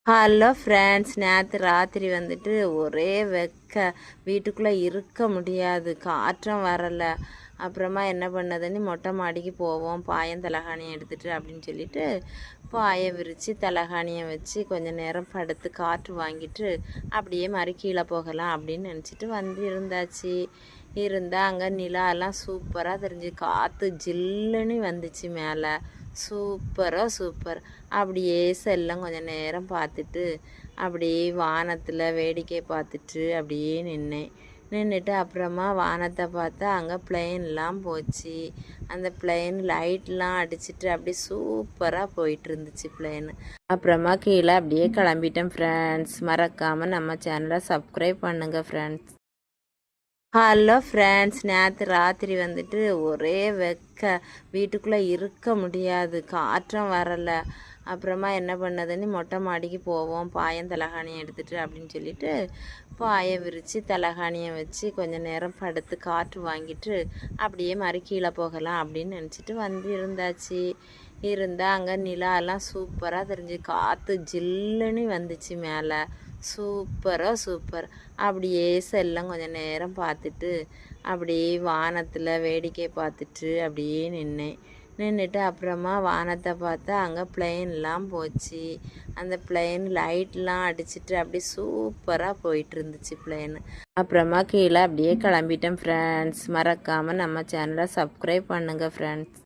Hello friends, நேற்று ராத்திரி வந்துட்டு ஒரே வீட்டுக்குள்ளே இருக்க முடியாது, காற்றும் வரலை. அப்புறமா என்ன பண்ணதுன்னு மொட்டை மாடிக்கு போவோம், பாயம் தலகாணியை எடுத்துகிட்டு அப்படின்னு சொல்லிட்டு பாயை விரித்து தலகாணியை வச்சு கொஞ்சம் நேரம் படுத்து காற்று வாங்கிட்டு அப்படியே மாதிரி கீழே போகலாம் அப்படின்னு நினச்சிட்டு இருந்தாச்சு. இருந்தால் அங்கே நிலாலாம் சூப்பராக தெரிஞ்சு, காற்று ஜில்லுன்னு வந்துச்சு மேலே. சூப்பர். அப்படியே செல்லம் கொஞ்சம் நேரம் பார்த்துட்டு அப்படியே வானத்தில் வேடிக்கை பார்த்துட்டு அப்படியே நின்றுட்டு அப்புறமா வானத்தை பார்த்தா அங்கே பிளெயின்லாம் போச்சு. அந்த பிளெயின் லைட்லாம் அடிச்சுட்டு அப்படியே சூப்பராக போயிட்டு இருந்துச்சு பிளெயின். அப்புறமா கீழே அப்படியே கிளம்பிட்டேன் ஃப்ரெண்ட்ஸ். மறக்காமல் நம்ம சேனலை சப்ஸ்கிரைப் பண்ணுங்கள் ஃப்ரெண்ட்ஸ். ஹலோ ஃப்ரெண்ட்ஸ், நேற்று ராத்திரி வந்துட்டு ஒரே வீட்டுக்குள்ளே இருக்க முடியாது, காற்றும் வரலை. அப்புறமா என்ன பண்ணதுன்னு மொட்டை மாடிக்கு போவோம், பாயம் தலகாணியை எடுத்துகிட்டு அப்படின்னு சொல்லிட்டு பாயை விரித்து தலகாணியை வச்சு கொஞ்சம் நேரம் படுத்து காற்று வாங்கிட்டு அப்படியே மாதிரி கீழே போகலாம் அப்படின்னு நினச்சிட்டு இருந்தாச்சு. இருந்தால் அங்கே நிலாலாம் சூப்பராக தெரிஞ்சு, காற்று ஜில்லுன்னு வந்துச்சு மேலே. சூப்பர். அப்படியே செல்லம் கொஞ்சம் நேரம் பார்த்துட்டு அப்படியே வானத்தில் வேடிக்கை பார்த்துட்டு அப்படியே நின்றுட்டு அப்புறமா வானத்தை பார்த்தா அங்கே பிளெயின்லாம் போச்சு. அந்த பிளெயின் லைட்லாம் அடிச்சுட்டு அப்படியே சூப்பராக போயிட்டு இருந்துச்சு பிளெயின். அப்புறமா கீழே அப்படியே கிளம்பிட்டேன் ஃப்ரெண்ட்ஸ். மறக்காமல் நம்ம சேனலை சப்ஸ்கிரைப் பண்ணுங்கள் ஃப்ரெண்ட்ஸ்.